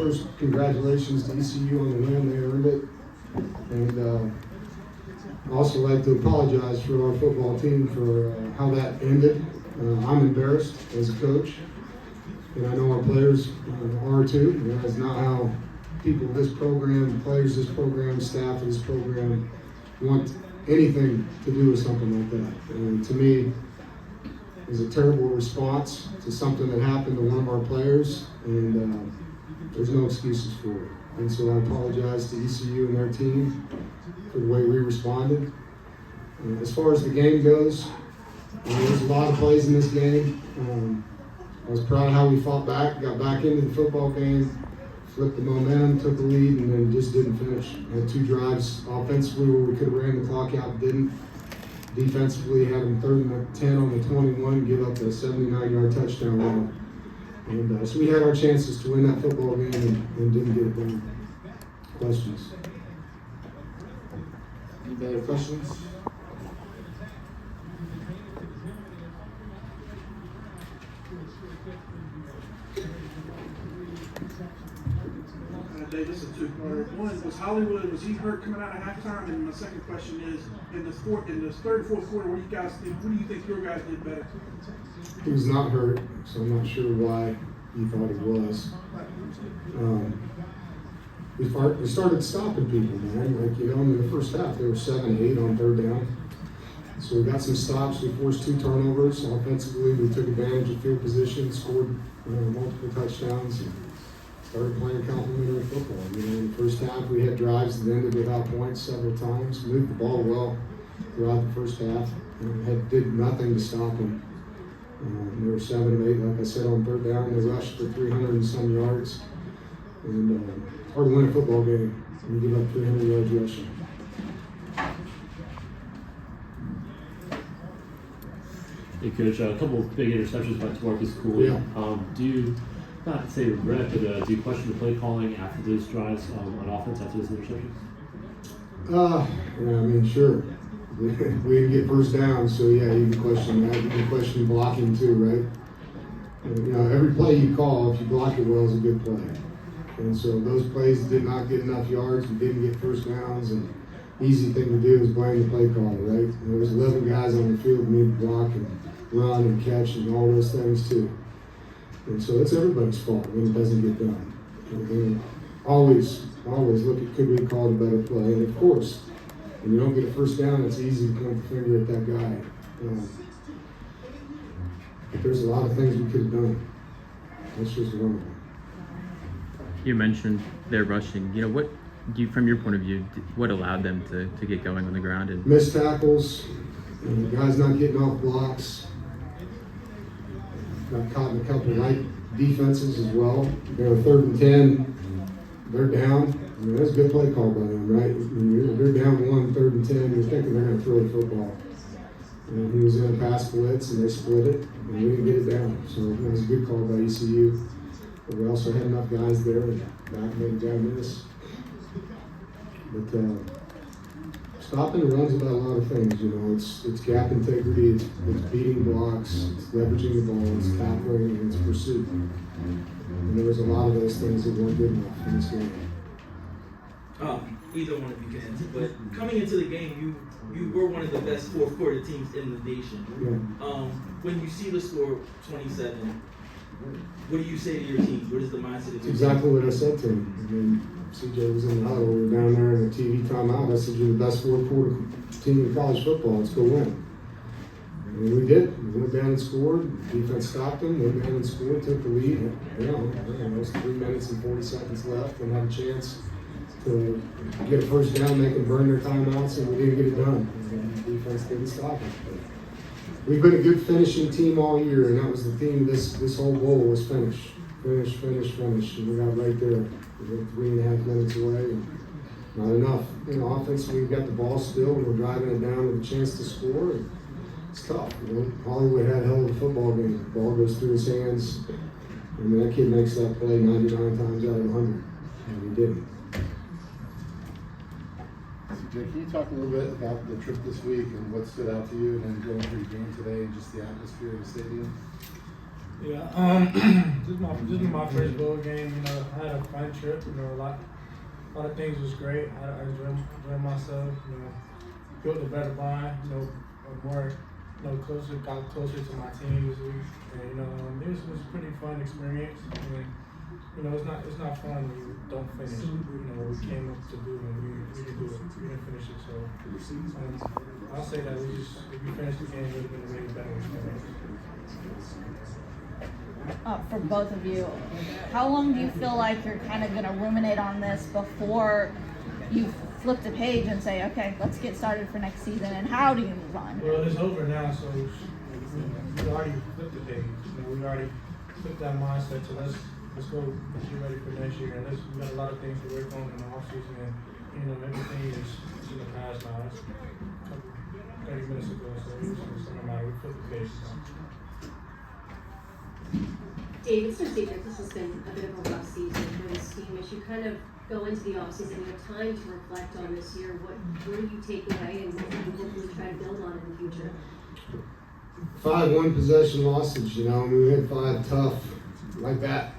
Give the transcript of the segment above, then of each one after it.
first, congratulations to ECU on the win. They earned it. And I'd also like to apologize for our football team for how that ended. I'm embarrassed as a coach, and I know our players are too. That's not how people of this program, players of this program, staff of this program want anything to do with something like that. And to me, it was a terrible response to something that happened to one of our players, and there's no excuses for it. And so I apologize to ECU and their team for the way we responded. As far as the game goes, there's a lot of plays in this game. I was proud of how we fought back, got back into the football game, flipped the momentum, took the lead, and then just didn't finish. Had 2 drives offensively where we could have ran the clock out, didn't. Defensively, had them 3rd and 10 on the 21, give up a 79-yard touchdown run. And so we had our chances to win that football game and didn't get it done. Questions? Any other questions? Dave, this is a two-parter. One, was Hollywood, was he hurt coming out of halftime? And my second question is, in the third and fourth quarter, what do you think your guys did better? He was not hurt, so I'm not sure why he thought he was. We started stopping people, man. Like, in the first half, there were 7, 8 on 3rd down. So we got some stops. We forced 2 turnovers. Offensively, we took advantage of field position, scored multiple touchdowns, and started playing complimentary football. In the first half, we had drives that ended without points several times. Moved the ball well throughout the first half. Did nothing to stop them. They were 7 of 8, like I said, on 3rd down. They rushed for 300 and some yards. And hard to win a football game when you give up 300 yards rushing. Hey, Coach, a couple of big interceptions by Tamarcus Cooley. Yeah. Do you, not to say regret, but do you question the play calling after those drives on offense after those interceptions? Yeah, sure. We didn't get first down, so yeah, you can question that. You can question blocking too, right? Every play you call, if you block it well, is a good play. And so those plays did not get enough yards. We didn't get first downs, and easy thing to do is blame the play caller, right? There was 11 guys on the field who need to block and run and catch and all those things too. And so it's everybody's fault when it doesn't get done. And always look at, could we have called a better play? And of course, when you don't get a first down, it's easy to point the finger at that guy. But there's a lot of things we could have done. That's just one of them. You mentioned their rushing. What do you, from your point of view, what allowed them to get going on the ground? And missed tackles, and guys not getting off blocks. Got caught in a couple of light defenses as well. They were 3rd and 10. They're down. That's a good play call by them, right? They're down 1, 3rd and 10. You're thinking they're going to throw the football. And he was in a pass blitz, and they split it, and we didn't get it down. So it was a good call by ECU. But we also had enough guys there, and back made a guy miss. But stopping the run's about a lot of things. It's gap integrity, it's beating blocks, it's leveraging the ball, it's tackling, and it's pursuit. And there was a lot of those things that weren't good enough in this game. Either one of you can answer, but coming into the game, you were one of the best fourth quarter teams in the nation. Yeah. When you see the score 27, what do you say to your team? What is the mindset of your team? Exactly what I said to him. CJ was in the huddle. We were down there in the TV timeout. I said, "You're the best fourth quarter team in college football. Let's go win." And we did. We went down and scored. The defense stopped them. Went down and scored. Took the lead. There was 3 minutes and 40 seconds left, and had a chance to get a first down, make them burn their timeouts, and we didn't get it done. And the defense didn't stop it. But we've been a good finishing team all year, and that was the theme. This whole bowl was finish. And we got right there. We were 3.5 minutes away, and not enough. Offensively, we've got the ball still, and we're driving it down with a chance to score. And it's tough. Hollywood had a hell of a football game. The ball goes through his hands. That kid makes that play 99 times out of 100, and he didn't. CJ, can you talk a little bit about the trip this week and what stood out to you, and then going through your game today and just the atmosphere of the stadium? Yeah, this is my first bowl game. You know, I had a fun trip. You know, a lot of things was great. I enjoyed myself. You know, built a better bond. You know, a more, got closer to my team this week. And you know, it was a pretty fun experience. And you know, it's not fun when you don't finish. You know, what we came up to do, and we didn't do it. We didn't finish it. So I'll say that if we finished the game, it would have been a way better experience. For both of you, how long do you feel like you're kind of going to ruminate on this before you flip the page and say, okay, let's get started for next season, and how do you move on? Well, it's over now, so we already flipped the page. You know, we already flipped that mindset, so let's go get ready for next year. And we got a lot of things to work on in the offseason, and you know, everything is in the past now. It's 30 minutes ago, so it's no matter. We flipped the page now. Dave, it's no secret this has been a bit of a rough season for this team. As you kind of go into the offseason, you have time to reflect on this year. What do you take away, and what do you hopefully try to build on in the future? 5 one-possession losses, you know. I mean, we had 5 tough like that.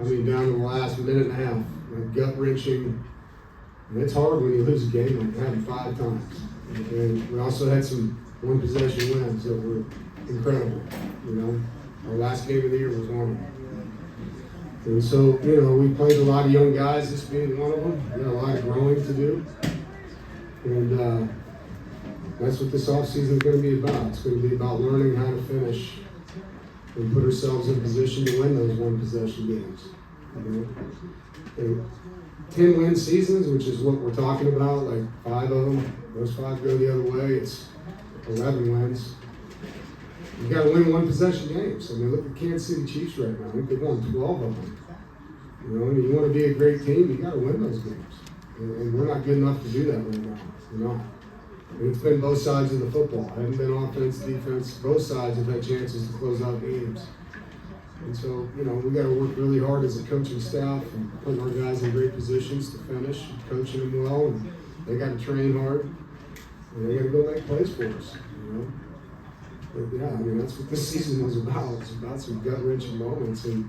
I mean, down to the last minute and a half, like gut-wrenching. And it's hard when you lose a game like that 5 times. And we also had some one-possession wins that were incredible, you know. Our last game of the year was one of them. And so, you know, we played a lot of young guys, this being one of them. We got a lot of growing to do. And that's what this offseason is going to be about. It's going to be about learning how to finish and put ourselves in position to win those one-possession games. You know? And 10-win seasons, which is what we're talking about, like 5 of them, those 5 go the other way, it's 11 wins. You got to win one-possession games. I mean, look at Kansas City Chiefs right now. I think they've won 12 of them. You know, and you want to be a great team, you got to win those games. And we're not good enough to do that right now. We're not. And it's been both sides of the football. It hasn't been offense, defense. Both sides have had chances to close out games. And so, you know, we got to work really hard as a coaching staff and putting our guys in great positions to finish, coaching them well, and they got to train hard, and they got to go make plays for us. You know. But yeah, I mean, that's what this season was about. It's about some gut-wrenching moments, and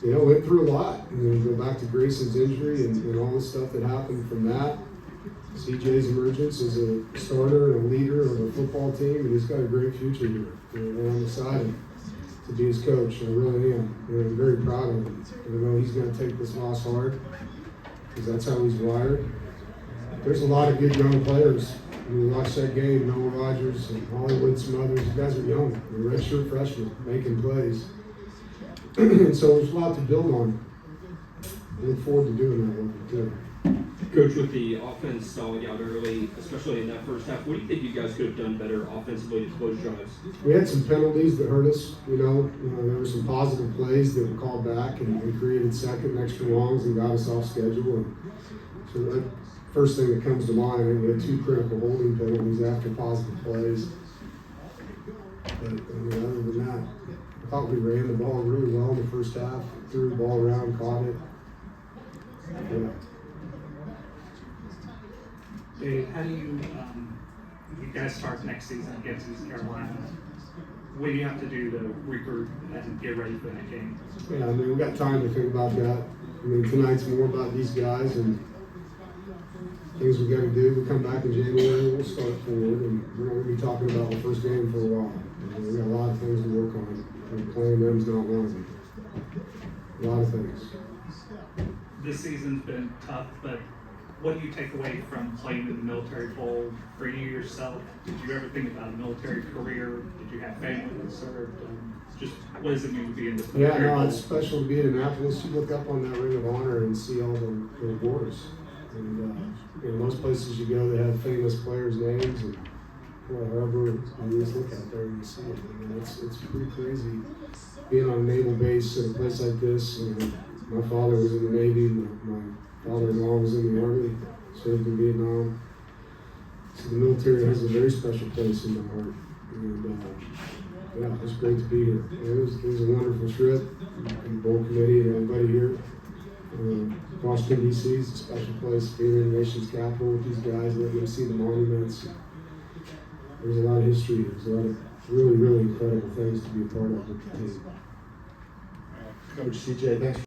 you know, went through a lot. And then go back to Grayson's injury and all the stuff that happened from that. CJ's emergence as a starter and a leader of a football team, and he's got a great future here. And I'm excited to be his coach. I really am. And I'm very proud of him. And I know he's going to take this loss hard because that's how he's wired. There's a lot of good young players. When we watched that game, Noah Rogers and Hollywood, some others, you guys are young. They're redshirt freshmen making plays. And so there's a lot to build on. I look forward to doing that with them too. Coach, with the offense stalling out early, especially in that first half, what do you think you guys could have done better offensively to close drives? We had some penalties that hurt us. You know, there were some positive plays that were called back and created second extra longs and got us off schedule. And so that first thing that comes to mind, we had 2 critical holding penalties after positive plays. But I mean, other than that, I thought we ran the ball really well in the first half. Threw the ball around, caught it. Yeah. Dave, how do you guys start next season against East Carolina? What do you have to do to regroup and get ready for that game? Yeah, I mean, we got time to think about that. I mean, tonight's more about these guys and things we got to do. We come back in January, we'll start forward, and we're not going to be talking about the first game for a while. I mean, we got a lot of things to work on, and playing them's not one of them. A lot of things. This season's been tough, but what do you take away from playing in the military bowl for you yourself? Did you ever think about a military career? Did you have family that served? Just what does it mean to be in this military bowl? It's special to be in Annapolis. You look up on that Ring of Honor and see all the awards. And most places you go, they have famous players' names and wherever you just look out there and you see it. I mean, it's pretty crazy being on a naval base at a place like this. My father was in the Navy. My father-in-law was in the Army, served in Vietnam. So the military has a very special place in my heart. And yeah, it's great to be here. It was a wonderful trip. And the bowl committee and everybody here. Washington, D.C. is a special place, being in the nation's capital with these guys, letting them see the monuments. There's a lot of history. There's a lot of really, really incredible things to be a part of with the team. Coach CJ, thanks